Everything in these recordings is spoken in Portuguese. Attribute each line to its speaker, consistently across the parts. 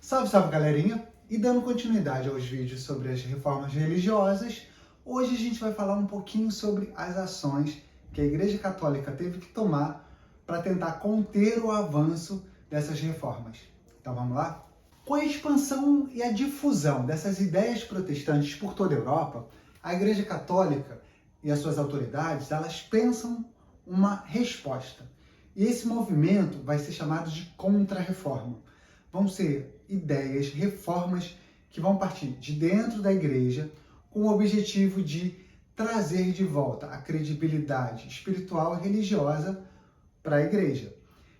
Speaker 1: Salve, salve, galerinha! E dando continuidade aos vídeos sobre as reformas religiosas, hoje a gente vai falar um pouquinho sobre as ações que a Igreja Católica teve que tomar para tentar conter o avanço dessas reformas. Então vamos lá? Com a expansão e a difusão dessas ideias protestantes por toda a Europa, a Igreja Católica e as suas autoridades, elas pensam uma resposta. E esse movimento vai ser chamado de Contra-Reforma. Vão ser ideias, reformas que vão partir de dentro da igreja com o objetivo de trazer de volta a credibilidade espiritual e religiosa para a igreja.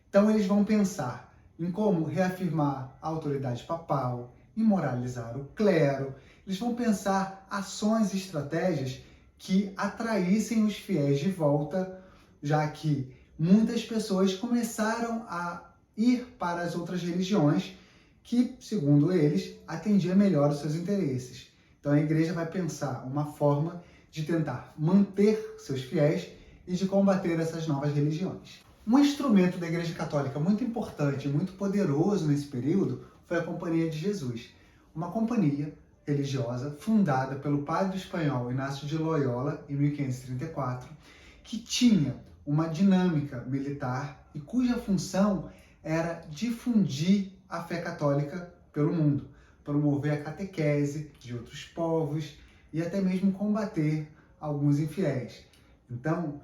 Speaker 1: Então eles vão pensar em como reafirmar a autoridade papal, em moralizar o clero, eles vão pensar ações e estratégias que atraíssem os fiéis de volta, já que muitas pessoas começaram a ir para as outras religiões que, segundo eles, atendia melhor os seus interesses. Então a igreja vai pensar uma forma de tentar manter seus fiéis e de combater essas novas religiões. Um instrumento da Igreja Católica muito importante e muito poderoso nesse período foi a Companhia de Jesus, uma companhia religiosa fundada pelo padre espanhol Inácio de Loyola em 1534, que tinha uma dinâmica militar e cuja função era difundir a fé católica pelo mundo, promover a catequese de outros povos e até mesmo combater alguns infiéis. Então,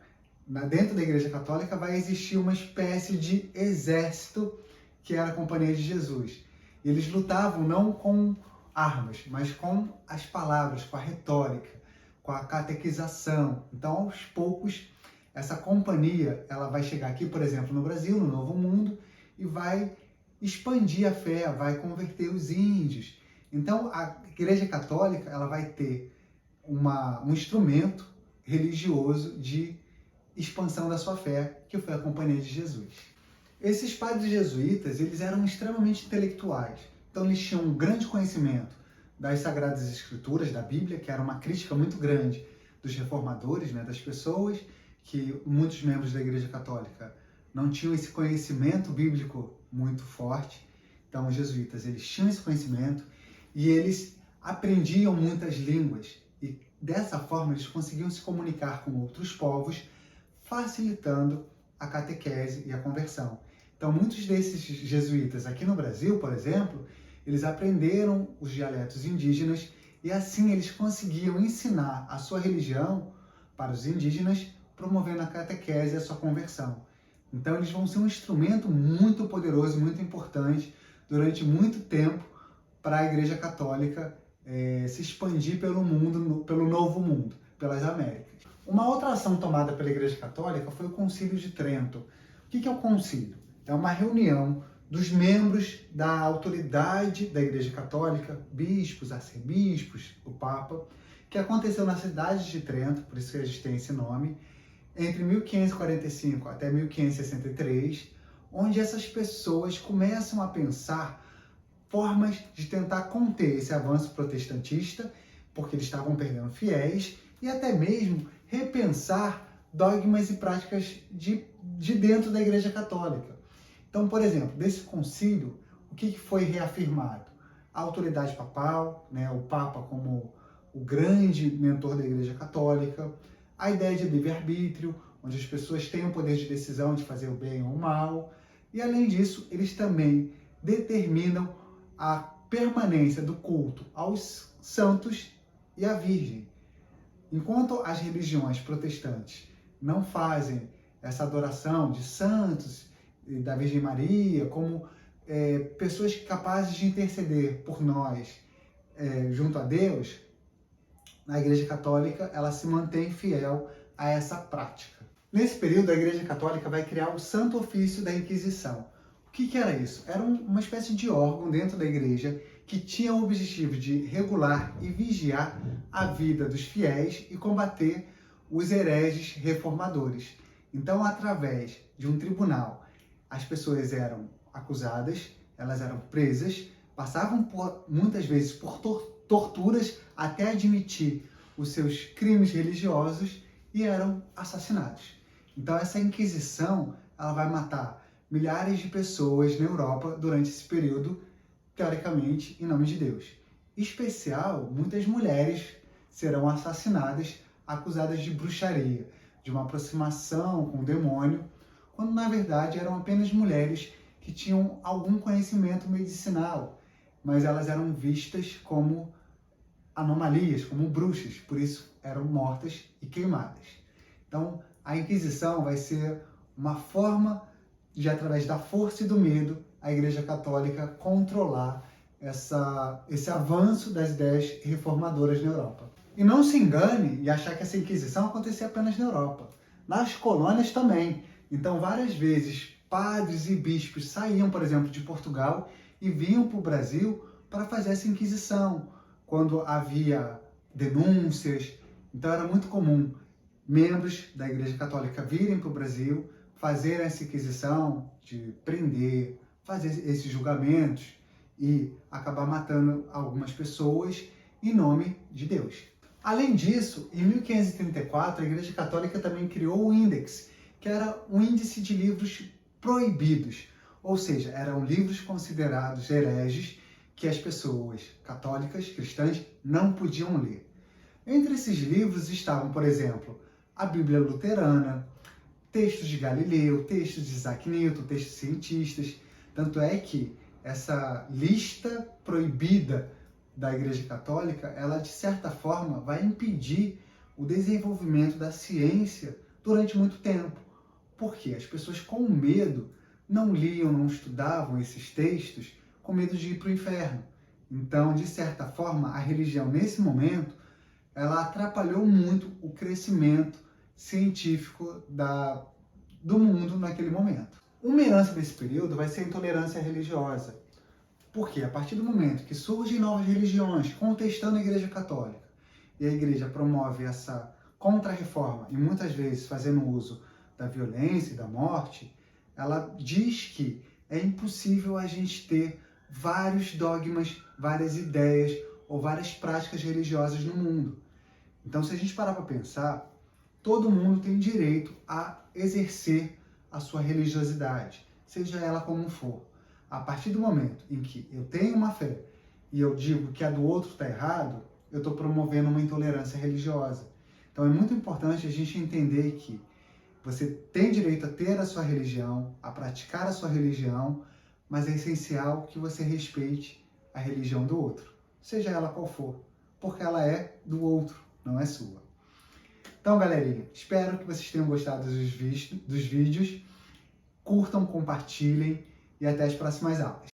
Speaker 1: dentro da Igreja Católica vai existir uma espécie de exército que era a Companhia de Jesus. E eles lutavam não com armas, mas com as palavras, com a retórica, com a catequização. Então, aos poucos, essa companhia ela vai chegar aqui, por exemplo, no Brasil, no Novo Mundo, e vai expandir a fé, vai converter os índios. Então, a Igreja Católica ela vai ter um instrumento religioso de expansão da sua fé, que foi a Companhia de Jesus. Esses padres jesuítas, eles eram extremamente intelectuais. Então, eles tinham um grande conhecimento das Sagradas Escrituras, da Bíblia, que era uma crítica muito grande dos reformadores, das pessoas, que muitos membros da Igreja Católica não tinham esse conhecimento bíblico muito forte. Então, os jesuítas, eles tinham esse conhecimento e eles aprendiam muitas línguas. E dessa forma, eles conseguiam se comunicar com outros povos, facilitando a catequese e a conversão. Então, muitos desses jesuítas aqui no Brasil, por exemplo, eles aprenderam os dialetos indígenas e assim eles conseguiam ensinar a sua religião para os indígenas, promovendo a catequese e a sua conversão. Então, eles vão ser um instrumento muito poderoso, muito importante, durante muito tempo, para a Igreja Católica se expandir pelo mundo, pelo Novo Mundo, pelas Américas. Uma outra ação tomada pela Igreja Católica foi o Concílio de Trento. O que é o concílio? É uma reunião dos membros da autoridade da Igreja Católica, bispos, arcebispos, o Papa, que aconteceu na cidade de Trento, por isso que a gente tem esse nome, entre 1545 até 1563, onde essas pessoas começam a pensar formas de tentar conter esse avanço protestantista, porque eles estavam perdendo fiéis, e até mesmo repensar dogmas e práticas de dentro da Igreja Católica. Então, por exemplo, desse concílio, o que foi reafirmado? A autoridade papal, o Papa como o grande mentor da Igreja Católica, a ideia de livre-arbítrio, onde as pessoas têm o poder de decisão de fazer o bem ou o mal, e além disso, eles também determinam a permanência do culto aos santos e à Virgem. Enquanto as religiões protestantes não fazem essa adoração de santos e da Virgem Maria como pessoas capazes de interceder por nós junto a Deus, a Igreja Católica ela se mantém fiel a essa prática. Nesse período, a Igreja Católica vai criar o Santo Ofício da Inquisição. O que era isso? Era uma espécie de órgão dentro da Igreja que tinha o objetivo de regular e vigiar a vida dos fiéis e combater os hereges reformadores. Então, através de um tribunal, as pessoas eram acusadas, elas eram presas, passavam muitas vezes por torturas até admitir os seus crimes religiosos e eram assassinados. Então, essa Inquisição ela vai matar milhares de pessoas na Europa durante esse período teoricamente, em nome de Deus. Em especial, muitas mulheres serão assassinadas, acusadas de bruxaria, de uma aproximação com o demônio, quando na verdade eram apenas mulheres que tinham algum conhecimento medicinal, mas elas eram vistas como anomalias, como bruxas, por isso eram mortas e queimadas. Então, a Inquisição vai ser uma forma de, através da força e do medo, a Igreja Católica controlar esse avanço das ideias reformadoras na Europa. E não se engane e achar que essa Inquisição acontecia apenas na Europa. Nas colônias também. Então, várias vezes, padres e bispos saíam, por exemplo, de Portugal e vinham para o Brasil para fazer essa Inquisição, quando havia denúncias. Então, era muito comum membros da Igreja Católica virem para o Brasil, fazer essa Inquisição de prender, fazer esses julgamentos e acabar matando algumas pessoas em nome de Deus. Além disso, em 1534, a Igreja Católica também criou o Índex, que era um índice de livros proibidos, ou seja, eram livros considerados hereges que as pessoas católicas, cristãs, não podiam ler. Entre esses livros estavam, por exemplo, a Bíblia Luterana, textos de Galileu, textos de Isaac Newton, textos cientistas. Tanto é que essa lista proibida da Igreja Católica, ela de certa forma vai impedir o desenvolvimento da ciência durante muito tempo. Porque as pessoas com medo não liam, não estudavam esses textos com medo de ir para o inferno. Então, de certa forma, a religião nesse momento, ela atrapalhou muito o crescimento científico do mundo naquele momento. Uma herança desse período vai ser a intolerância religiosa. Porque a partir do momento que surgem novas religiões contestando a Igreja Católica e a Igreja promove essa contra-reforma e muitas vezes fazendo uso da violência e da morte, ela diz que é impossível a gente ter vários dogmas, várias ideias ou várias práticas religiosas no mundo. Então, se a gente parar para pensar, todo mundo tem direito a exercer a sua religiosidade, seja ela como for. A partir do momento em que eu tenho uma fé e eu digo que a do outro está errado, eu estou promovendo uma intolerância religiosa. Então é muito importante a gente entender que você tem direito a ter a sua religião, a praticar a sua religião, mas é essencial que você respeite a religião do outro, seja ela qual for, porque ela é do outro, não é sua. Então, galerinha, espero que vocês tenham gostado dos vídeos. Curtam, compartilhem e até as próximas aulas.